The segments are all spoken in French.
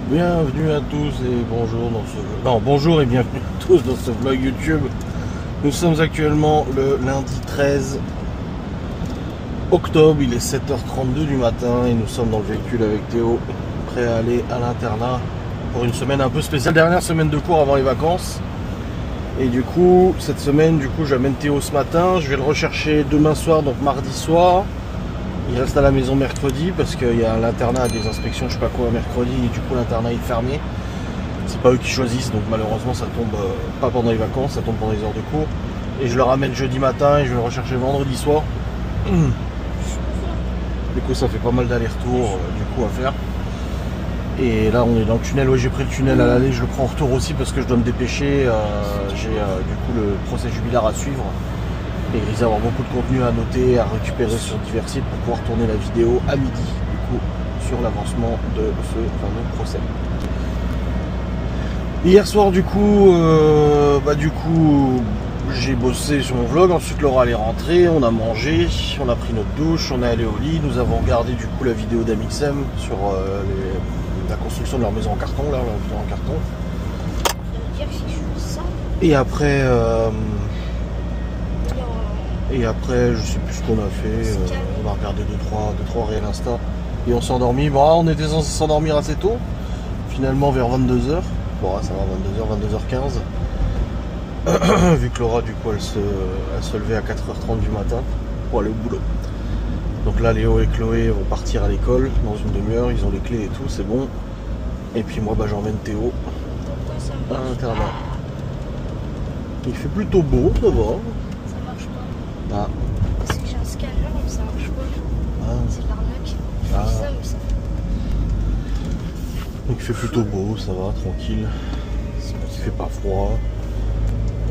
Bienvenue à tous et bonjour dans ce... Non, bonjour et bienvenue à tous dans ce vlog YouTube. Nous sommes actuellement le lundi 13 octobre, il est 7h32 du matin et nous sommes dans le véhicule avec Théo, prêt à aller à l'internat pour une semaine un peu spéciale. Dernière semaine de cours avant les vacances. Et du coup, cette semaine, j'amène Théo ce matin, je vais le rechercher demain soir, donc mardi soir. Il reste à la maison mercredi parce qu'il y a l'internat à des inspections, je sais pas quoi, mercredi, et du coup l'internat est fermé. C'est pas eux qui choisissent, donc malheureusement ça tombe pas pendant les vacances, ça tombe pendant les heures de cours. Et je le ramène jeudi matin et je vais le rechercher vendredi soir. Du coup ça fait pas mal d'allers-retours du coup à faire. Et là on est dans le tunnel, ouais, j'ai pris le tunnel à l'aller, je le prends en retour aussi parce que je dois me dépêcher. J'ai du coup le procès jubilaire à suivre. Et il risque d'avoir beaucoup de contenu à noter, à récupérer sur divers sites pour pouvoir tourner la vidéo à midi, du coup, sur l'avancement de ce fameux procès. Hier soir, du coup, j'ai bossé sur mon vlog. Ensuite, Laura elle est rentrée, on a mangé, on a pris notre douche, on est allé au lit. Nous avons regardé du coup la vidéo d'Amixem sur la construction de leur maison en carton, là, leur maison en carton. Et après, je sais plus ce qu'on a fait, on a regardé 2-3 réels Insta et on s'est endormi. Bon, on était censé s'endormir assez tôt, finalement vers 22h. Bon, ça va, 22h, 22h15. Vu que Laura, du coup, elle se levait à 4h30 du matin pour aller au boulot. Donc là, Léo et Chloé vont partir à l'école dans une demi-heure, ils ont les clés et tout, c'est bon. Et puis moi, j'emmène Théo à l'internat. Il fait plutôt beau, ça va. Ah. Parce que j'ai un scanner, mais ça marche pas. Ah. C'est de l'arnaque. Ah. Ça. Donc il fait plutôt beau, ça va, tranquille. Il fait pas froid.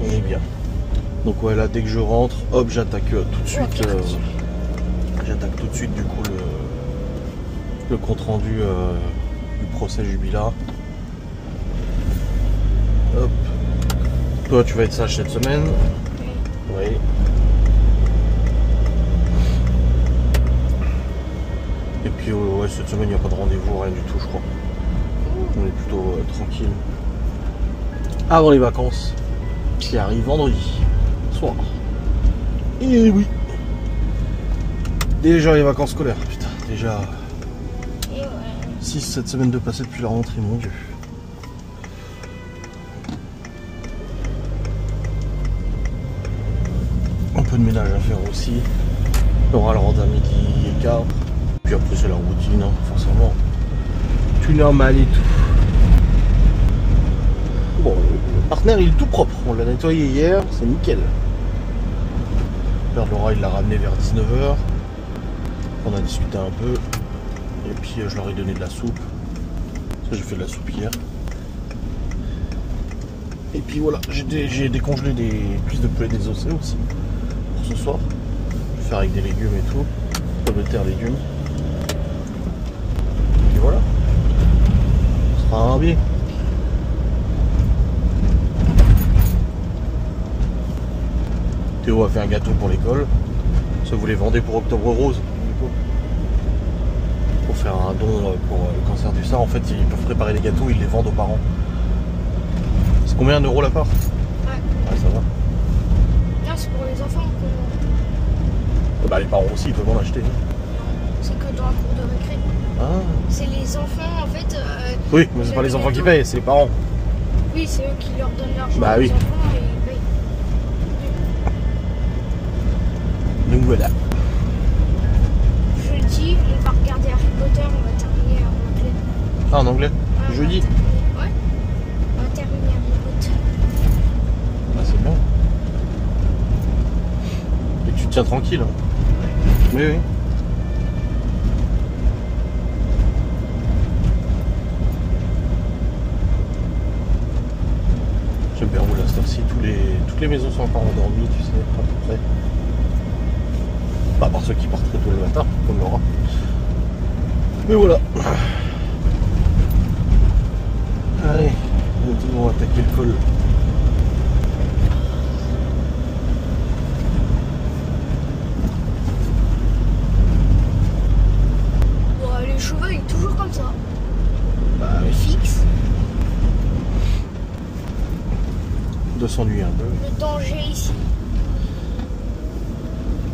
On est bien. Donc ouais, là dès que je rentre, hop, j'attaque tout de suite. J'attaque tout de suite du coup le compte rendu du procès jubilat. Hop. Toi tu vas être sage cette semaine. Oui. Et puis ouais, cette semaine il n'y a pas de rendez-vous, rien du tout je crois. On est plutôt tranquille. Avant les vacances, qui arrive vendredi soir. Et oui. Déjà les vacances scolaires, putain, déjà 6-7 semaines de passé depuis la rentrée, mon dieu. Un peu de ménage à faire aussi. On aura le rentre à midi et quart. Puis après c'est la routine, hein, forcément. Tout normal et tout. Bon, le partenaire il est tout propre. On l'a nettoyé hier, c'est nickel. Le père de Laura il l'a ramené vers 19h. On a discuté un peu. Et puis je leur ai donné de la soupe. Parce que j'ai fait de la soupe hier. Et puis voilà, j'ai décongelé des cuisses de poulet désossées aussi. Pour ce soir. Je vais faire avec des légumes et tout. Pommes de terre, légumes. Et voilà. Ce sera un bien. Théo a fait un gâteau pour l'école. Ça vous les vendez pour Octobre Rose. Pour faire un don pour le cancer du sein. En fait, ils peuvent préparer les gâteaux, ils les vendent aux parents. C'est combien d'euros la part? Ouais, ça va. Non, c'est pour les enfants. Bah les parents aussi, ils peuvent en acheter. C'est que dans la cour de récré. Ah. C'est les enfants, en fait. Oui, mais c'est pas les enfants qui payent, c'est les parents. Oui, c'est eux qui leur donnent l'argent. Bah oui. Les enfants et ils payent. Donc voilà. Jeudi, on va regarder Harry Potter, on va terminer en anglais. Ah, en anglais? Jeudi? Ouais. On va terminer Harry Potter. Ah, c'est bien. Et tu te tiens tranquille. Hein. Oui, oui. J'aime bien rouler à cette heure-ci. Toutes les maisons sont encore endormies, tu sais, à peu près. Pas par ceux qui partent très tôt le matin, comme Laura. Mais voilà. Allez, on va attaquer le col. Les cheveux, il est toujours comme ça. Bah oui. Fixe. de s'ennuyer un peu. Le danger ici.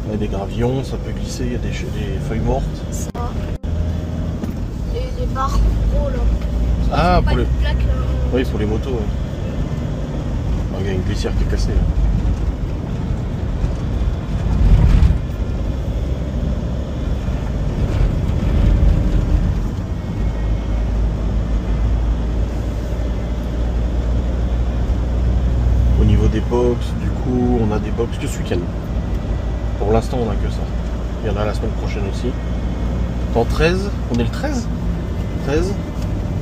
Il y a des gravillons, ça peut glisser, il y a des feuilles mortes. Ça. Les barres gros là. Ah, pour les... Plaques, Oui, pour les motos. Ouais. Oh, il y a une glissière qui est cassée. Là. Au niveau des box, du coup, on a des box que ce week-end. Pour l'instant, on a que ça. Il y en a la semaine prochaine aussi. Dans 13, on est le 13 13,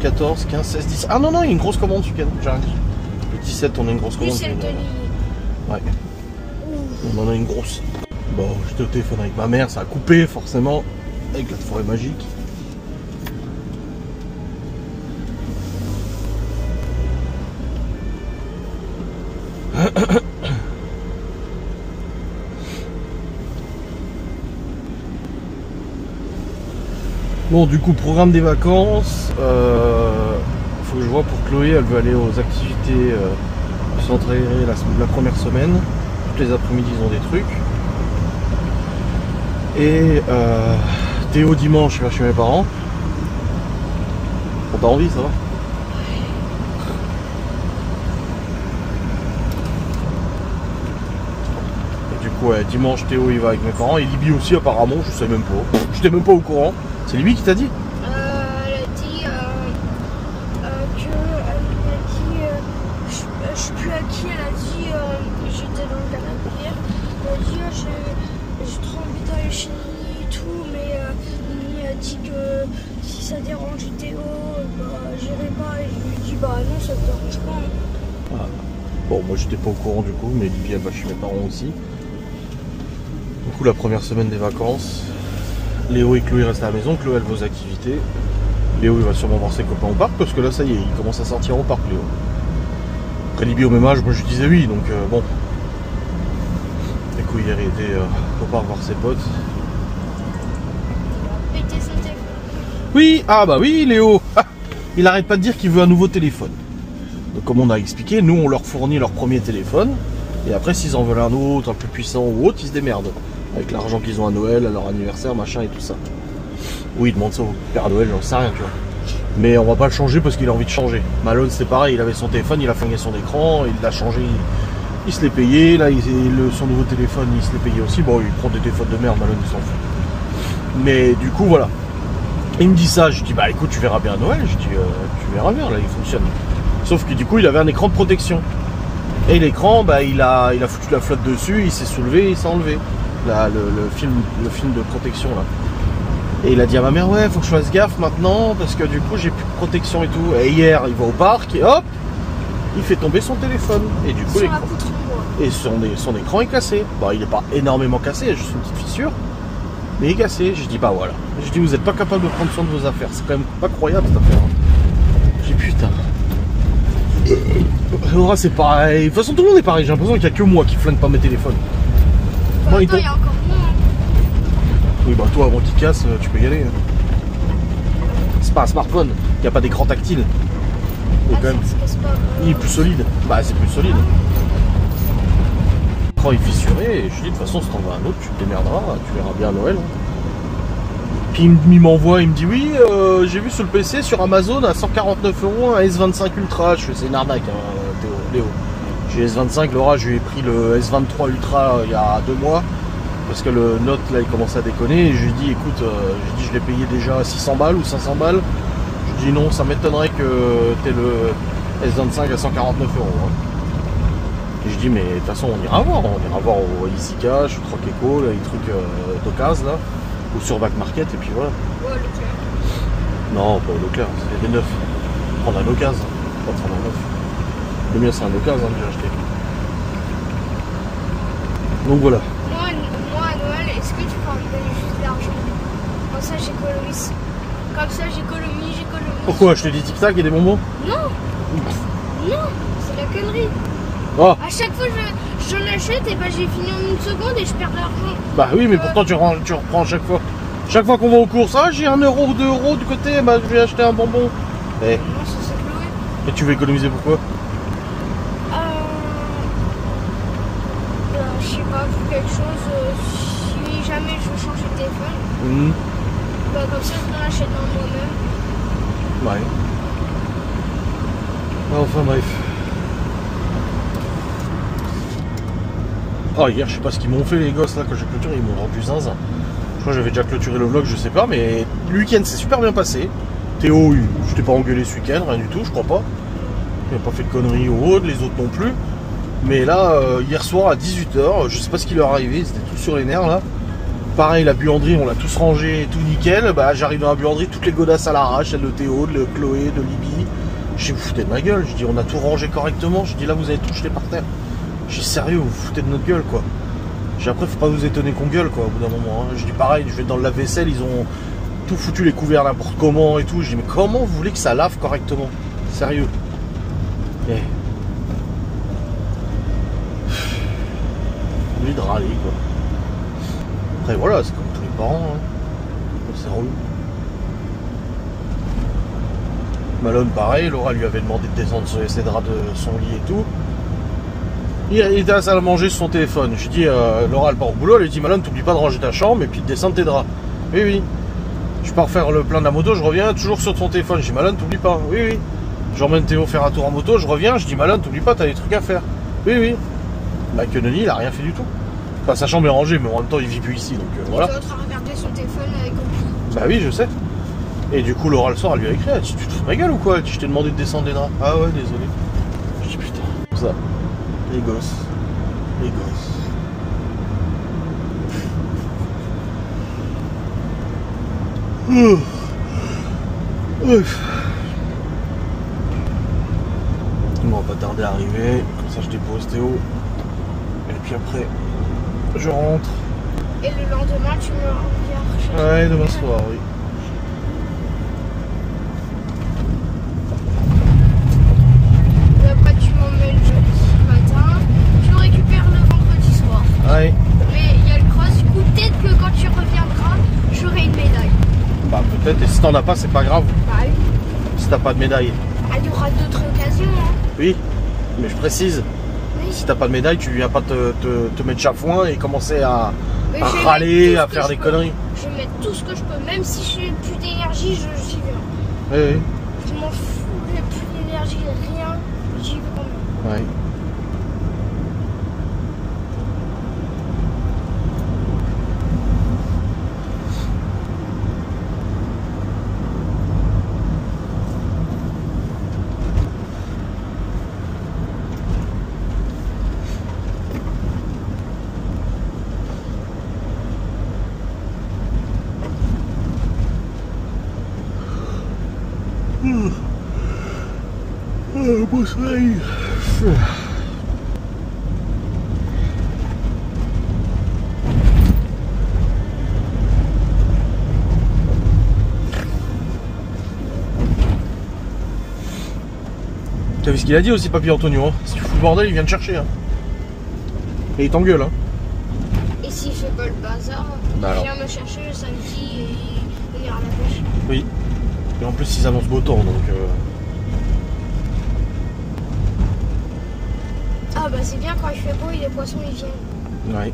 14, 15, 16, 17. Ah non, non, il y a une grosse commande ce week-end, j'ai rien dit. Le 17, on a une grosse commande. Celle de Ouais. On en a une grosse. Bon, j'étais au téléphone avec ma mère, ça a coupé forcément avec la forêt magique. Bon, du coup, programme des vacances. Faut que je vois pour Chloé, elle veut aller aux activités centre aéré la première semaine. Toutes les après-midi, ils ont des trucs. Et Théo dimanche, je vais chez mes parents. Bon, t'as envie, ça va? Et du coup, ouais, dimanche, Théo il va avec mes parents. Et Libye aussi, apparemment, je sais même pas. J'étais même pas au courant. C'est lui qui t'a dit? Elle a dit je sais plus à qui, elle a dit j'étais dans le canapé hier, elle a dit j'ai trop envie d'aller chez Nini et tout, mais Nini a dit que si ça dérange Théo, bah j'irai pas, et je lui ai dit bah non, ça te dérange pas. Hein. Ah. Bon, moi j'étais pas au courant du coup, mais Libye elle va chez mes parents aussi. Du coup, la première semaine des vacances, Léo et Chloé restent à la maison, Chloé elle va aux activités. Léo il va sûrement voir ses copains au parc parce que là ça y est, il commence à sortir au parc Léo. Après Libye au même âge, moi je disais oui, donc bon. Du coup hier il était au parc voir ses potes. Péter son téléphone. Oui, ah bah oui Léo. Ah, il arrête pas de dire qu'il veut un nouveau téléphone. Donc comme on a expliqué, nous on leur fournit leur premier téléphone. Et après s'ils en veulent un autre, un plus puissant ou autre, ils se démerdent. Avec l'argent qu'ils ont à Noël, à leur anniversaire, machin et tout ça. Oui, il demande ça au Père Noël, j'en sais rien, tu vois. Mais on va pas le changer parce qu'il a envie de changer. Malone c'est pareil, il avait son téléphone, il a flingué son écran, il l'a changé, il se l'est payé. Là, son nouveau téléphone, il se l'est payé aussi. Bon, il prend des téléphones de merde, Malone, il s'en fout. Mais du coup, voilà. Il me dit ça, je dis, bah écoute, tu verras bien à Noël. Je dis, tu verras bien, là, il fonctionne. Sauf que du coup, il avait un écran de protection. Et l'écran, bah, il a foutu la flotte dessus, il s'est soulevé, il s'est enlevé. Là, le film de protection, là. Et il a dit à ma mère, ouais, faut que je fasse gaffe maintenant, parce que du coup, j'ai plus de protection et tout. Et hier, il va au parc, et hop, il fait tomber son téléphone. Et du coup, l'écran. Et son écran est cassé. Bah, il est pas énormément cassé, il y a juste une petite fissure. Mais il est cassé. Je dis, bah voilà. Je dis, vous n'êtes pas capable de prendre soin de vos affaires. C'est quand même pas croyable cette affaire. J'ai dit, putain. Laura, c'est pareil. De toute façon, tout le monde est pareil. J'ai l'impression qu'il n'y a que moi qui flingue pas mes téléphones. Moi, il y a encore moins. Oui, bah toi, avant qu'il casse, tu peux y aller. C'est pas un smartphone. Il n'y a pas d'écran tactile. Et quand même, il est plus solide. Bah, c'est plus solide. L'écran est fissuré. Et je dis, de toute façon, si t'en veux un autre, tu te démerderas. Tu verras bien à Noël. Puis il m'envoie, il me dit, oui, j'ai vu sur le PC, sur Amazon, à 149 € un S25 Ultra. Je fais, c'est une arnaque, hein, Léo. J'ai S25, Laura, je lui ai pris le S23 Ultra il y a 2 mois. Parce que le Note là il commençait à déconner et je lui ai dit écoute, je l'ai payé déjà 600 balles ou 500 balles. Je lui ai dit non, ça m'étonnerait que t'aies le S25 à 149 €. Hein. Et je dis mais de toute façon on ira voir au Easy Cash, au Troc Eco, les trucs d'occasion là, ou sur Back Market et puis voilà. Ouais, Leclerc. Non, pas Leclerc, c'est des neufs. Prendre un occasion, pas prendre un neuf. Le mien c'est un occasion que j'ai acheté. Donc voilà. Moi, à Noël, est-ce que tu peux me donner juste de l'argent? Comme ça, j'économise. Pourquoi? Je te dis tic-tac et des bonbons? Non. Non, c'est la connerie. Oh. À chaque fois, j'en achète et bah j'ai fini en 1 seconde et je perds de l'argent. Bah oui, mais pourtant tu reprends à chaque fois. Chaque fois qu'on va aux courses, ah j'ai 1 € ou 2 € du côté, bah je vais acheter un bonbon. Non, c'est Chloé. Et tu veux économiser pourquoi? pour quelque chose, si jamais je veux changer de téléphone, bah, comme ça je l'achète dans moi-même. Ouais. Enfin bref. Oh, hier, je sais pas ce qu'ils m'ont fait les gosses là quand j'ai clôturé, ils m'ont rendu zinzin. Je crois que j'avais déjà clôturé le vlog, je sais pas, mais le week-end s'est super bien passé. Théo, je t'ai pas engueulé ce week-end, rien du tout, je crois pas. Il n'a pas fait de conneries ou autre, les autres non plus. Mais là, hier soir à 18 h, je sais pas ce qui leur est arrivé, ils étaient tous sur les nerfs là. Pareil, la buanderie, on l'a tous rangé, tout nickel. Bah, j'arrive dans la buanderie, toutes les godasses à l'arrache, celle de Théo, de Chloé, de Libye. Je dis, vous foutez de ma gueule. Je dis, on a tout rangé correctement. Je dis, là, vous avez tout jeté par terre. Je dis, sérieux, vous vous foutez de notre gueule, quoi. Je dis, après, faut pas vous étonner qu'on gueule, quoi, au bout d'un moment. Hein. Je dis, pareil, je vais dans le lave-vaisselle, ils ont tout foutu les couverts n'importe comment et tout. Je dis, mais comment vous voulez que ça lave correctement? Sérieux. Et... J'ai envie de râler, quoi. Après, voilà, c'est comme tous les parents, hein. C'est relou. Malone, pareil, Laura lui avait demandé de descendre ses draps de son lit et tout. Il était à la salle à manger sur son téléphone. Je lui dis, Laura, elle part au boulot, elle lui dit, Malone, t'oublies pas de ranger ta chambre et puis de descendre tes draps. Oui, oui. Je pars faire le plein de la moto, je reviens toujours sur ton téléphone. Je dis, Malone, t'oublies pas. Oui, oui. J'emmène Théo faire un tour en moto, je reviens, je dis, Malone, t'oublies pas, t'as des trucs à faire. Oui, oui. Bah, que Denis, il a rien fait du tout. Enfin, sa chambre est rangée, mais en même temps, il vit plus ici, donc voilà. Il est en train de regarder son téléphone avec un... Bah oui, je sais. Et du coup, Laura le soir, elle lui a écrit, elle dit, tu te fous de ma gueule ou quoi? Elle dit, je t'ai demandé de descendre les draps. Ah ouais, désolé. Je dis, putain, ça. Les gosses. Les gosses. On va pas tarder à arriver. Comme ça, je dépose Théo. Et puis après, je rentre. Et le lendemain, tu me reviens. Ouais, demain soir, oui. Après, tu m'emmènes le jeudi matin. Tu me récupères le vendredi soir. Ouais. Mais il y a le cross. Du coup, peut-être que quand tu reviendras, j'aurai une médaille. Bah, peut-être. Et si t'en as pas, c'est pas grave. Bah oui. Si t'as pas de médaille. Ah, il y aura d'autres occasions. Hein. Oui. Mais je précise. Oui. Si t'as pas de médaille, tu viens pas te mettre chafouin et commencer à râler, à faire des conneries. Je vais mettre tout ce que je peux. Même si j'ai plus d'énergie, j'y vais. Oui, oui. Je m'en fous. J'ai plus d'énergie, rien. J'y vais quand même. Ouais. Beau soleil. T'as vu ce qu'il a dit aussi, Papy Antonio, hein? Si tu fous le bordel, il vient te chercher. Hein. Et il t'engueule. Hein. Et s'il fait pas le bazar, bah il vient me chercher le samedi et on ira à la pêche. Oui. Et en plus, ils annoncent beau temps, donc... Ah bah c'est bien, quand il fait beau et les poissons ils viennent. Ouais.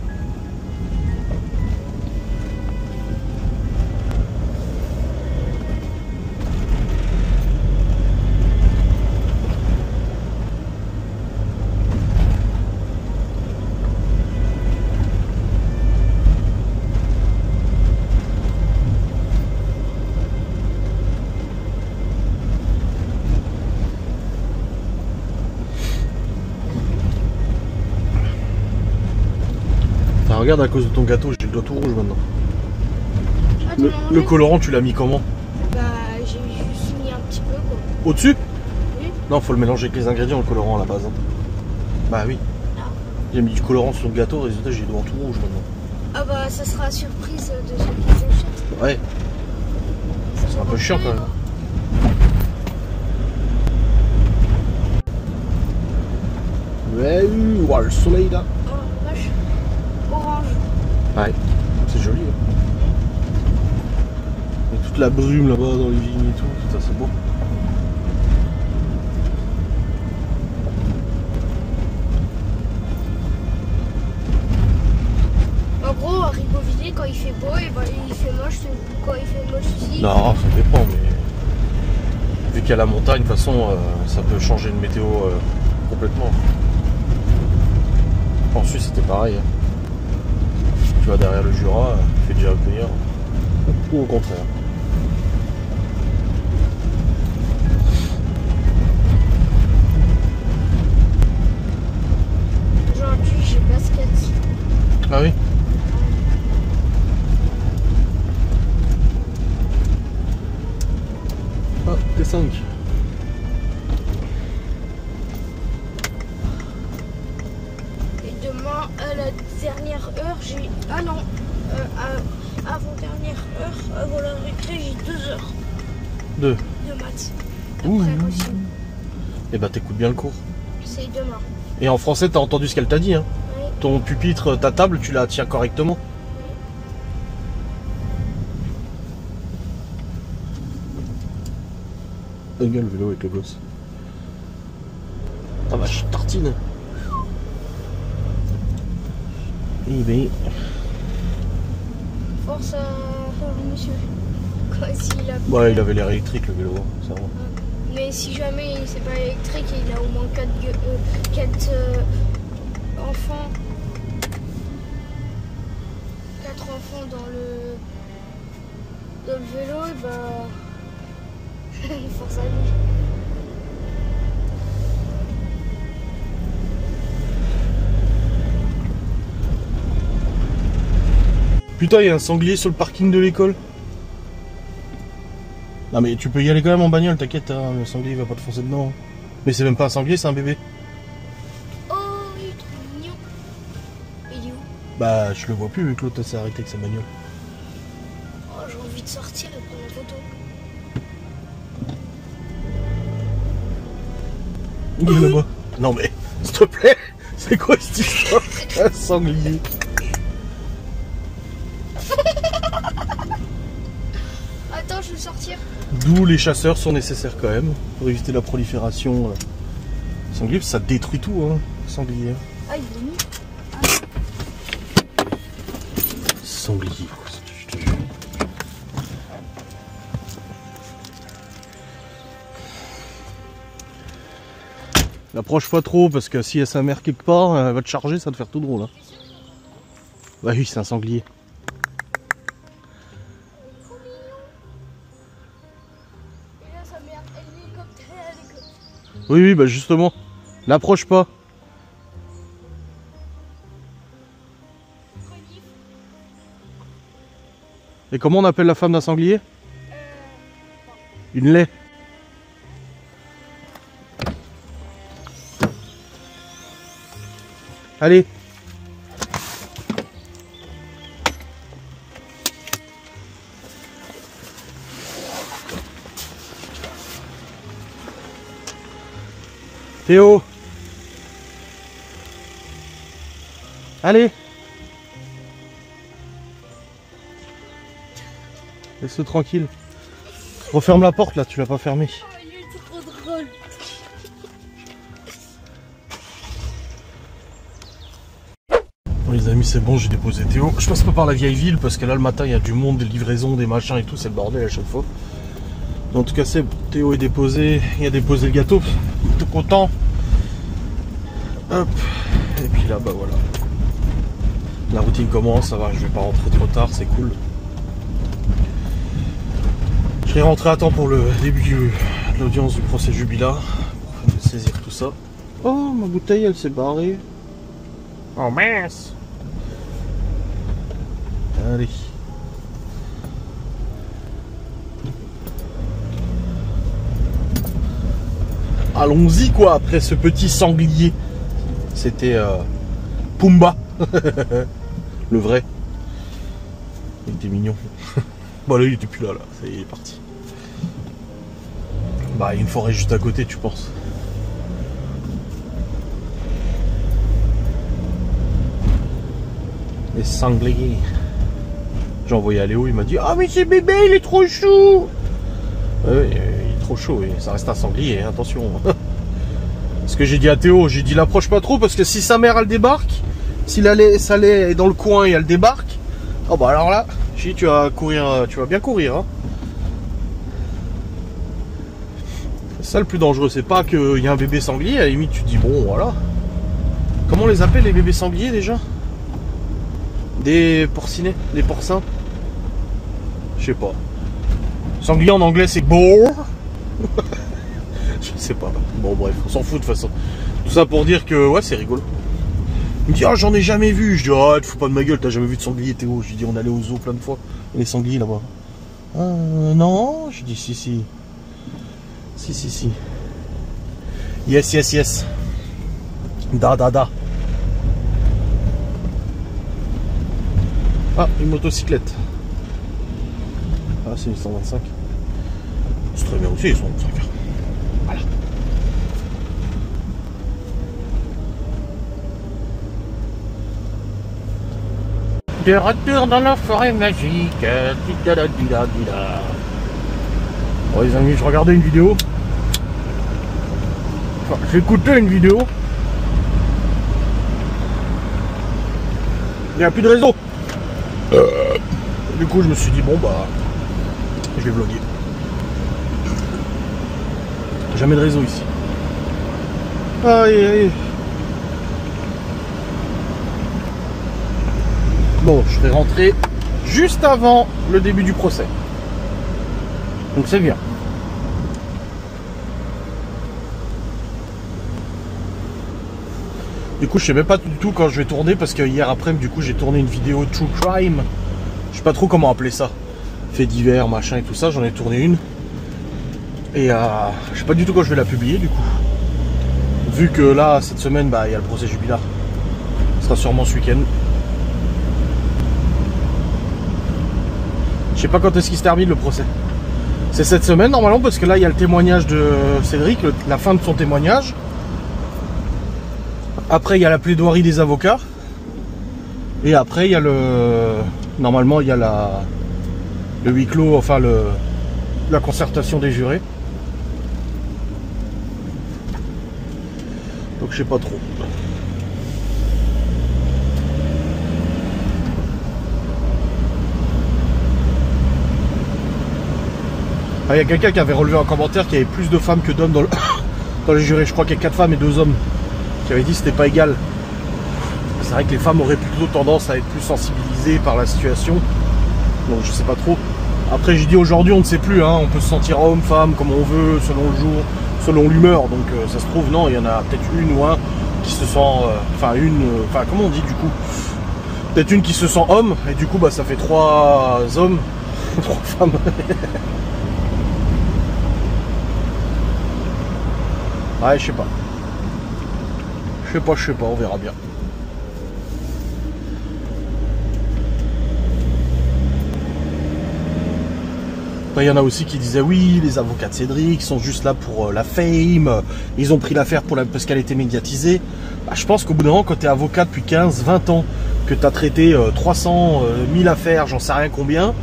Regarde, à cause de ton gâteau, j'ai le doigt tout rouge maintenant. Ah, le colorant, tu l'as mis comment? Bah, j'ai juste mis un petit peu quoi. Au-dessus? Oui. Non, faut le mélanger avec les ingrédients, le colorant à la base. Hein. Bah oui. Ah. J'ai mis du colorant sur le gâteau, résultat, j'ai le doigt tout rouge maintenant. Ah bah, ça sera surprise de ceux qui achètent. Ouais. C'est un peu chiant quand même. Ouais, ouah, le soleil là. Oh, vache. Orange. Ouais, c'est joli. Hein. Et toute la brume là-bas dans les vignes et tout, ça c'est beau. Non, ça dépend, mais vu qu'il y a la montagne, de toute façon, ça peut changer de météo complètement. En Suisse, c'était pareil. Hein. Tu vas derrière le Jura, il fait déjà meilleur. Ou au contraire. Aujourd'hui, j'ai basket. Ah oui? Ah, T5. Et demain, à la dernière heure, j'ai... Ah non, avant-dernière heure, avant la récré, j'ai 2 heures 2. de maths. Ouh. Après aussi. Et bah t'écoutes bien le cours. C'est demain. Et en français, t'as entendu ce qu'elle t'a dit, hein? Oui. Ton pupitre, ta table, tu la tiens correctement? Un gars le vélo avec le gosse. Ah vache, tartine. Eh ben. Force à monsieur. Quoi, s'il a... Ouais, il avait l'air électrique le vélo, ça va. Mais si jamais c'est pas électrique, il a au moins 4 enfants. 4 enfants dans le vélo, et bah. Force à lui. Putain, il y a un sanglier sur le parking de l'école. Non mais tu peux y aller quand même en bagnole, t'inquiète, hein, le sanglier il va pas te foncer dedans. Mais c'est même pas un sanglier, c'est un bébé. Oh, il est trop mignon. Il est où? Bah je le vois plus vu que l'autre s'est arrêté avec sa bagnole. Oh, j'ai envie de sortir et prendre une photo. Il est là-bas. Non mais, s'il te plaît, c'est quoi cette histoire? Un sanglier. Attends, je vais sortir. D'où les chasseurs sont nécessaires quand même, pour éviter la prolifération. Sanglier, ça détruit tout, hein, sanglier. Ah, il est mis. Sanglier, je te jure. N'approche pas trop parce que si elle y a sa mère quelque part, elle va te charger, ça va te faire tout drôle. Hein. Bah oui, c'est un sanglier. Et là, sa mère, hélicoptère. Oui, oui, bah justement, n'approche pas. Et comment on appelle la femme d'un sanglier? Une laie. Allez. Théo. Allez. Laisse-le tranquille. Referme la porte là, tu l'as pas fermée. Oh, il est trop drôle. Bon les amis, c'est bon, j'ai déposé Théo. Je passe pas par la vieille ville parce que là le matin il y a du monde, des livraisons, des machins et tout, c'est le bordel à chaque fois. En tout cas, c'est Théo est déposé, il a déposé le gâteau, tout content. Hop, et puis là, bah voilà. La routine commence, ça va, je vais pas rentrer trop tard, c'est cool. Je vais rentrer à temps pour le début de l'audience du procès Jubilat, pour saisir tout ça. Oh, ma bouteille, elle s'est barrée. Oh mince. Allez. Allons-y quoi, après ce petit sanglier. C'était Pumba. Le vrai. Il était mignon. Bon là il était plus là, ça y est, il est parti. Bah il y a une forêt juste à côté, tu penses. Les sangliers. J'ai envoyé à Léo, il m'a dit ah mais c'est bébé, il est trop chou. Ouais, il est trop chaud, et ça reste un sanglier, hein, attention. Ce que j'ai dit à Théo, j'ai dit l'approche pas trop parce que si sa mère elle débarque, si sa lait est dans le coin et elle débarque, oh bah alors là, j'ai dit tu vas courir, tu vas bien courir. Hein. ça le plus dangereux, c'est pas qu'il y a un bébé sanglier, à la limite tu te dis bon voilà. Comment on les appelle les bébés sangliers déjà? Des porcinets, des porcins? Je sais pas. Sanglier en anglais c'est boar. Je sais pas. Bon bref, on s'en fout de toute façon. Tout ça pour dire que ouais c'est rigolo. Il me dit ah j'en ai jamais vu. Je dis ah te fous pas de ma gueule, t'as jamais vu de sanglier Théo. Je lui dis on allait au zoo plein de fois. Et les sangliers là-bas. Non, je dis si. Si. Yes. Da. Ah, une motocyclette. Ah, c'est une 125. C'est très bien aussi, les 125. Voilà. De retour dans la forêt magique. Bon les amis, je regardais une vidéo. Enfin, j'écoutais une vidéo. Il n'y a plus de réseau. Du coup je me suis dit bon bah je vais vlogger. Jamais de réseau ici. Aïe. Bon, je vais rentrer juste avant le début du procès. Donc c'est bien. Du coup je sais même pas du tout quand je vais tourner parce que hier après du coup j'ai tourné une vidéo True Crime. Je sais pas trop comment appeler ça. Fait divers, machin et tout ça, j'en ai tourné une. Et je sais pas du tout quand je vais la publier du coup. Vu que là cette semaine bah il y a le procès jubilaire. Ce sera sûrement ce week-end. Je sais pas quand est-ce qu'il se termine le procès. C'est cette semaine normalement parce que là il y a le témoignage de Cédric, la fin de son témoignage. Après il y a la plaidoirie des avocats. Et après il y a normalement il y a le huis clos, enfin la concertation des jurés. Donc je sais pas trop. Il y a quelqu'un qui avait relevé un commentaire qu'il y avait plus de femmes que d'hommes dans les jurés. Je crois qu'il y a 4 femmes et 2 hommes qui avaient dit que c'était pas égal. C'est vrai que les femmes auraient plutôt tendance à être plus sensibilisées par la situation. Donc je sais pas trop. Après j'ai dit aujourd'hui on ne sait plus, hein. On peut se sentir homme, femme, comme on veut, selon le jour, selon l'humeur. Donc ça se trouve non, il y en a peut-être une ou un qui se sent. Comment on dit du coup? Peut-être une qui se sent homme, et du coup bah ça fait 3 hommes, 3 femmes. Ouais, je sais pas. Je sais pas, on verra bien. Il y en a aussi qui disaient oui, les avocats de Cédric sont juste là pour la fame, ils ont pris l'affaire parce qu'elle était médiatisée. Bah, je pense qu'au bout d'un moment, quand tu es avocat depuis 15-20 ans, que tu as traité 300 000 affaires, j'en sais rien combien,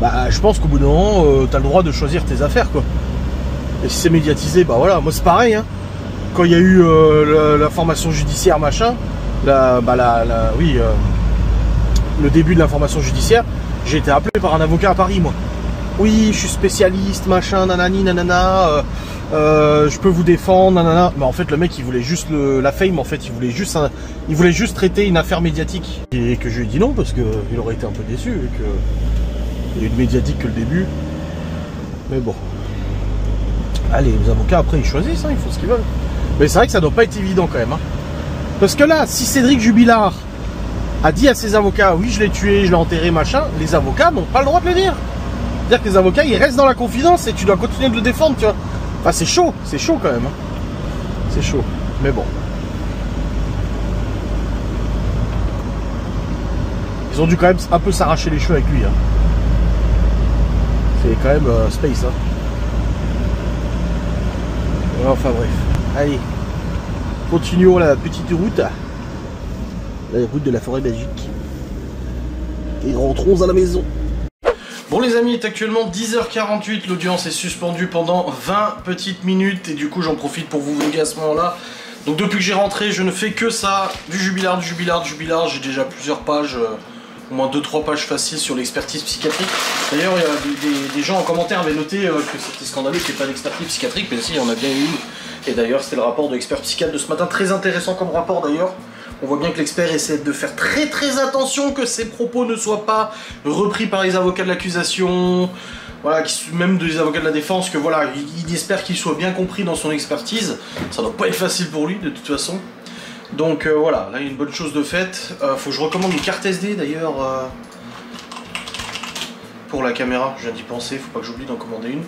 bah, je pense qu'au bout d'un moment, tu as le droit de choisir tes affaires, quoi. Et si c'est médiatisé, bah voilà, moi c'est pareil, hein. Quand il y a eu l'information judiciaire, machin, le début de l'information judiciaire, j'ai été appelé par un avocat à Paris, moi. Oui, je suis spécialiste, machin, nanani, nanana, je peux vous défendre, nanana. Mais en fait, le mec, il voulait juste la fame, en fait, il voulait juste traiter une affaire médiatique. Et que je lui ai dit non, parce qu'il aurait été un peu déçu, et qu'il y a eu de médiatique que le début. Mais bon. Allez, les avocats, après, ils choisissent, hein, ils font ce qu'ils veulent. Mais c'est vrai que ça doit pas être évident, quand même. Hein. Parce que là, si Cédric Jubilard a dit à ses avocats, oui, je l'ai tué, je l'ai enterré, machin, les avocats n'ont pas le droit de le dire. C'est-à-dire que les avocats, ils restent dans la confidence et tu dois continuer de le défendre, tu vois. Enfin, c'est chaud quand même. Hein. C'est chaud, mais bon. Ils ont dû quand même un peu s'arracher les cheveux avec lui. Hein. C'est quand même space. Hein. Enfin bref. Allez. Continuons la petite route. La route de la forêt magique. Et rentrons à la maison. Bon les amis, il est actuellement 10h48, l'audience est suspendue pendant 20 petites minutes et du coup j'en profite pour vous vlogger à ce moment-là. Donc depuis que j'ai rentré, je ne fais que ça, du jubilard, j'ai déjà plusieurs pages au moins 2-3 pages faciles sur l'expertise psychiatrique. D'ailleurs, il y a des gens en commentaire avaient noté que c'était scandaleux qu'il n'y ait pas d'expertise psychiatrique, mais si, il y en a bien eu une. Et d'ailleurs, c'était le rapport de l'expert psychiatre de ce matin, très intéressant comme rapport d'ailleurs. On voit bien que l'expert essaie de faire très attention que ses propos ne soient pas repris par les avocats de l'accusation, voilà, même des avocats de la défense, que voilà, il espère qu'il soit bien compris dans son expertise. Ça doit pas être facile pour lui de toute façon. Donc voilà, là il y a une bonne chose de faite. Faut que je recommande une carte SD d'ailleurs pour la caméra, je viens d'y penser, faut pas que j'oublie d'en commander une.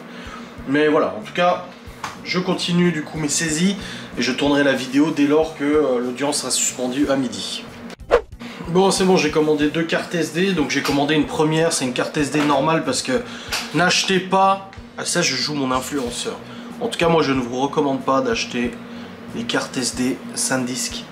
Mais voilà, en tout cas, je continue du coup mes saisies et je tournerai la vidéo dès lors que l'audience sera suspendue à midi. Bon, c'est bon, j'ai commandé 2 cartes SD, donc j'ai commandé une première, c'est une carte SD normale parce que n'achetez pas, ah ça je joue mon influenceur. En tout cas, moi je ne vous recommande pas d'acheter les cartes SD SanDisk.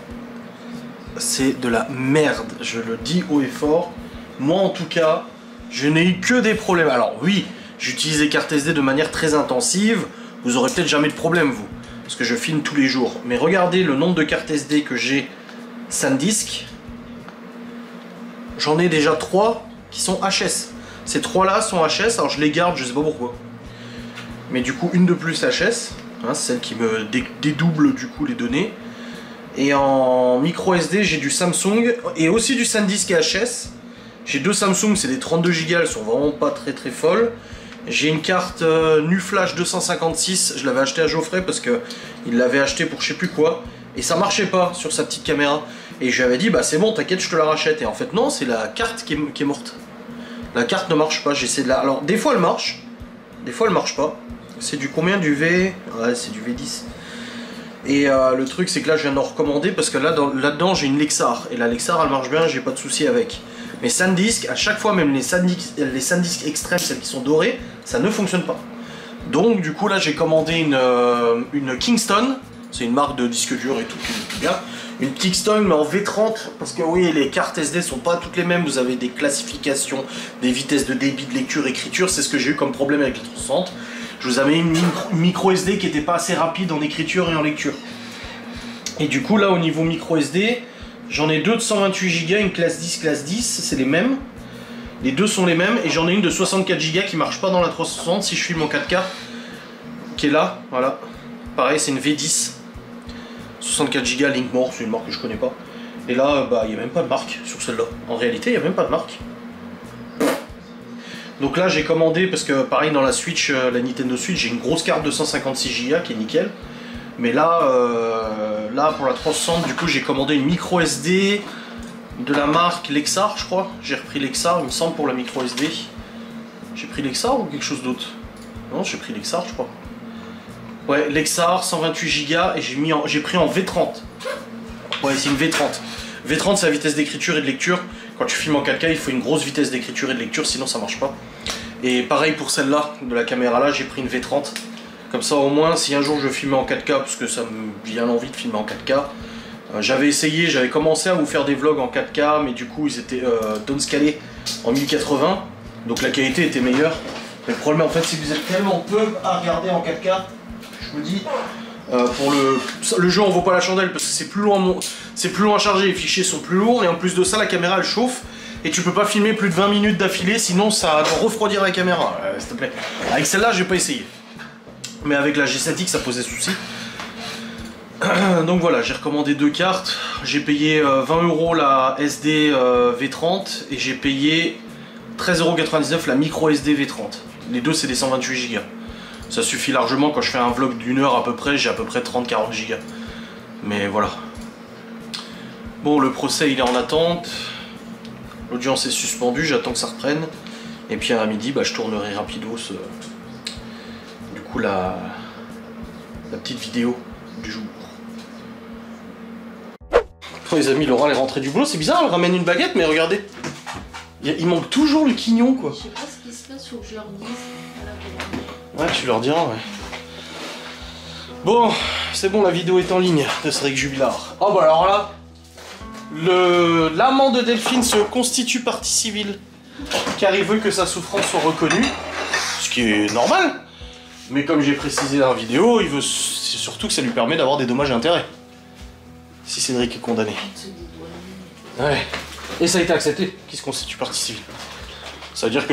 C'est de la merde, je le dis haut et fort. Moi en tout cas, je n'ai eu que des problèmes. Alors oui, j'utilise les cartes SD de manière très intensive, vous aurez peut-être jamais de problème vous, parce que je filme tous les jours. Mais regardez le nombre de cartes SD que j'ai SanDisk. J'en ai déjà 3 qui sont HS. Ces 3 là sont HS, alors je les garde, je sais pas pourquoi. Mais du coup, une de plus HS, hein, celle qui me dédouble du coup les données. Et en micro SD, j'ai du Samsung et aussi du SanDisk et HS. J'ai 2 Samsung, c'est des 32 Go, elles sont vraiment pas très folles. J'ai une carte NuFlash 256, je l'avais acheté à Geoffrey parce que il l'avait acheté pour je sais plus quoi. Et ça marchait pas sur sa petite caméra. Et je lui avais dit, bah c'est bon, t'inquiète, je te la rachète. Et en fait, non, c'est la carte qui est morte. La carte ne marche pas, j'essaie de la... Alors, des fois elle marche, des fois elle marche pas. C'est du combien du V? Ouais, c'est du V10. Et le truc, c'est que là, je viens d'en recommander parce que là-dedans, j'ai une Lexar. Et la Lexar, elle marche bien, j'ai pas de souci avec. Mais SanDisk, à chaque fois, même les SanDisk extrêmes, celles qui sont dorées, ça ne fonctionne pas. Donc, du coup, là, j'ai commandé une Kingston. C'est une marque de disque dur et tout bien. Une Kingston mais en V30 parce que oui, les cartes SD sont pas toutes les mêmes, vous avez des classifications, des vitesses de débit, de lecture, écriture, c'est ce que j'ai eu comme problème avec les 360. Je vous avais une micro SD qui était pas assez rapide en écriture et en lecture. Et du coup là au niveau micro SD, j'en ai 2 de 128 Go, une classe 10, c'est les mêmes. Les deux sont les mêmes et j'en ai une de 64 Go qui marche pas dans la 360 si je filme en 4K. Qui est là, voilà. Pareil, c'est une V10. 64 Go Linkmore, c'est une marque que je connais pas. Et là, bah, il n'y a même pas de marque sur celle-là. En réalité, il n'y a même pas de marque. Donc là, j'ai commandé, parce que pareil, dans la Switch, la Nintendo Switch, j'ai une grosse carte de 156 Go qui est nickel. Mais là, là pour la 360, du coup, j'ai commandé une micro SD de la marque Lexar, je crois. J'ai repris Lexar, il me semble, pour la micro SD. J'ai pris Lexar ou quelque chose d'autre? Non, j'ai pris Lexar, je crois. Ouais, Lexar, 128 Go et j'ai pris en V30. Ouais, c'est une V30. V30, c'est la vitesse d'écriture et de lecture. Quand tu filmes en 4K, il faut une grosse vitesse d'écriture et de lecture, sinon ça marche pas. Et pareil pour celle-là, de la caméra là, j'ai pris une V30. Comme ça, au moins, si un jour je filmais en 4K, parce que ça me vient l'envie de filmer en 4K, j'avais essayé, j'avais commencé à vous faire des vlogs en 4K, mais du coup, ils étaient downscalés en 1080. Donc la qualité était meilleure. Mais le problème, en fait, c'est que vous êtes tellement peu à regarder en 4K. Je me dis, pour le jeu on vaut pas la chandelle parce que c'est plus loin à charger, les fichiers sont plus lourds et en plus de ça la caméra elle chauffe et tu peux pas filmer plus de 20 minutes d'affilée sinon ça va refroidir la caméra, s'il te plaît. Avec celle-là j'ai pas essayé, mais avec la G7X ça posait souci. Donc voilà, j'ai recommandé 2 cartes, j'ai payé 20 € la SD V30 et j'ai payé 13,99 € la micro SD V30. Les deux c'est des 128 Go. Ça suffit largement quand je fais un vlog d'1 heure à peu près, j'ai à peu près 30-40 Go. Mais voilà. Bon, le procès il est en attente. L'audience est suspendue, j'attends que ça reprenne. Et puis à midi, bah, je tournerai rapidos du coup la petite vidéo du jour. Oh les amis, Laura elle est rentrée du boulot, c'est bizarre, elle ramène une baguette, mais regardez. Il manque toujours le quignon quoi. Je sais pas ce qui se passe, faut que je leur dise. Ouais, tu leur diras, ouais. Bon, c'est bon, la vidéo est en ligne de Cédric Jubilard. Oh bah alors là, l'amant de Delphine se constitue partie civile, car il veut que sa souffrance soit reconnue, ce qui est normal. Mais comme j'ai précisé dans la vidéo, il veut surtout que ça lui permet d'avoir des dommages et intérêts. Si Cédric est condamné. Ouais. Et ça a été accepté, qu'il se constitue partie civile. Ça veut dire que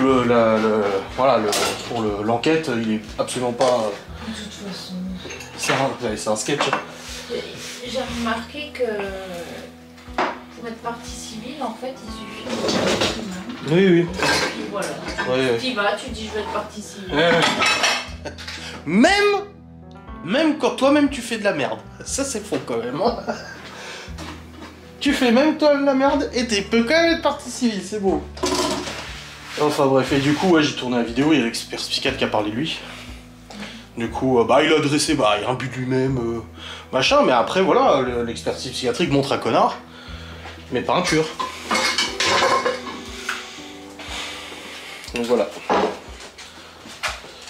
pour l'enquête, il est absolument pas... De toute façon... C'est un sketch. J'ai remarqué que pour être partie civile, en fait, il suffit de faire un document. Oui, oui. Et puis voilà. Ouais. Tu y vas, tu dis je veux être partie civile. Même quand toi-même tu fais de la merde. Ça c'est faux quand même. Hein. Tu fais même toi de la merde et tu peux quand même être partie civile, c'est beau. Enfin bref, et du coup ouais, j'ai tourné la vidéo, il y a l'expert psychiatre qui a parlé de lui. Du coup, il a dressé un but de lui-même, machin, mais après voilà, l'expertise psychiatrique montre un connard, mais pas un tueur. Donc voilà.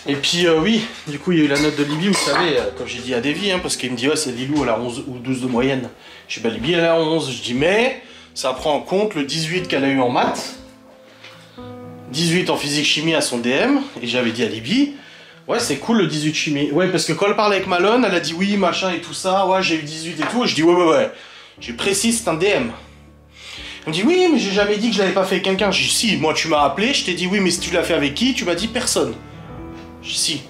Et puis oui, du coup il y a eu la note de Libye, vous savez, comme j'ai dit à Davy, hein, parce qu'il me dit ouais c'est Lilou, elle a 11 ou 12 de moyenne. Je dis bah Libye elle a 11, je dis mais ça prend en compte le 18 qu'elle a eu en maths, 18 en physique-chimie à son DM, et j'avais dit à Libye, ouais c'est cool le 18 chimie, ouais parce que quand elle parlait avec Malone, elle a dit oui machin et tout ça, ouais j'ai eu 18 et tout, et je dis ouais, j'ai précisé c'est un DM. Elle me dit oui mais j'ai jamais dit que je l'avais pas fait avec quelqu'un, je dis si, moi tu m'as appelé, je t'ai dit oui mais si tu l'as fait avec qui, tu m'as dit personne. Je dis si.